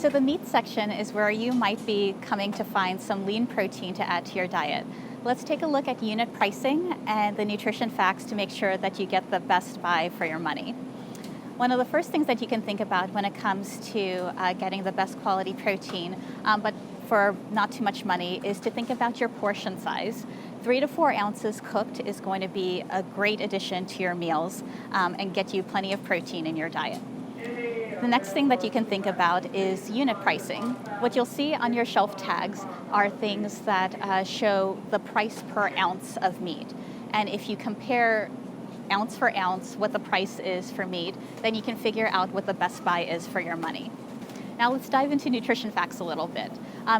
So the meat section is where you might be coming to find some lean protein to add to your diet. Let's take a look at unit pricing and the nutrition facts to make sure that you get the best buy for your money. One of the first things that you can think about when it comes to getting the best quality protein, but for not too much money, is to think about your portion size. 3 to 4 ounces cooked is going to be a great addition to your meals and get you plenty of protein in your diet. The next thing that you can think about is unit pricing. What you'll see on your shelf tags are things that show the price per ounce of meat. And if you compare ounce for ounce what the price is for meat, then you can figure out what the best buy is for your money. Now let's dive into nutrition facts a little bit.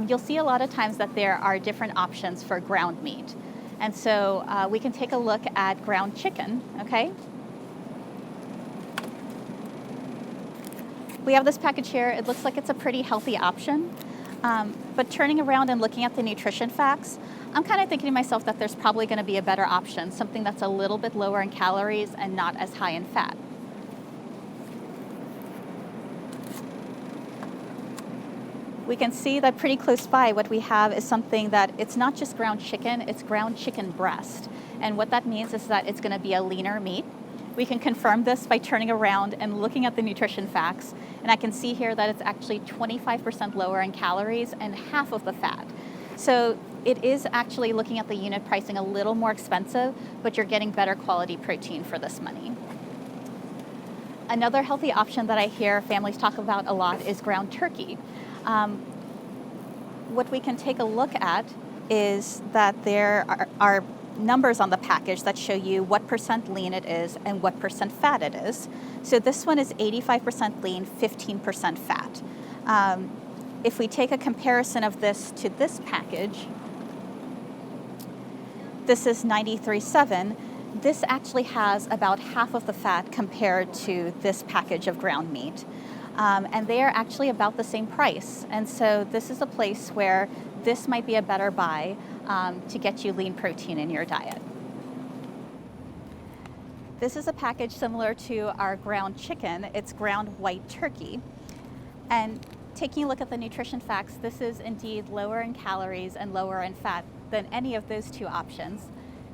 You'll see a lot of times that there are different options for ground meat. And so we can take a look at ground chicken, okay? We have this package here. It looks like it's a pretty healthy option. But turning around and looking at the nutrition facts, I'm kind of thinking to myself that there's probably going to be a better option, something that's a little bit lower in calories and not as high in fat. We can see that pretty close by what we have is something that it's not just ground chicken, it's ground chicken breast. And what that means is that it's going to be a leaner meat. We can confirm this by turning around and looking at the nutrition facts. And I can see here that it's actually 25% lower in calories and half of the fat. So it is actually, looking at the unit pricing, a little more expensive, but you're getting better quality protein for this money. Another healthy option that I hear families talk about a lot is ground turkey. What we can take a look at is that there are numbers on the package that show you what percent lean it is and what percent fat it is. So this one is 85% lean, 15% fat. If we take a comparison of this to this package, this is 93.7. This actually has about half of the fat compared to this package of ground meat. And they are actually about the same price. And so this is a place where this might be a better buy to get you lean protein in your diet. This is a package similar to our ground chicken. It's ground white turkey. And taking a look at the nutrition facts, this is indeed lower in calories and lower in fat than any of those two options.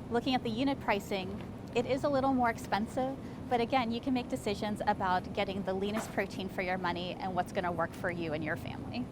Looking at the unit pricing, it is a little more expensive, but again, you can make decisions about getting the leanest protein for your money and what's going to work for you and your family.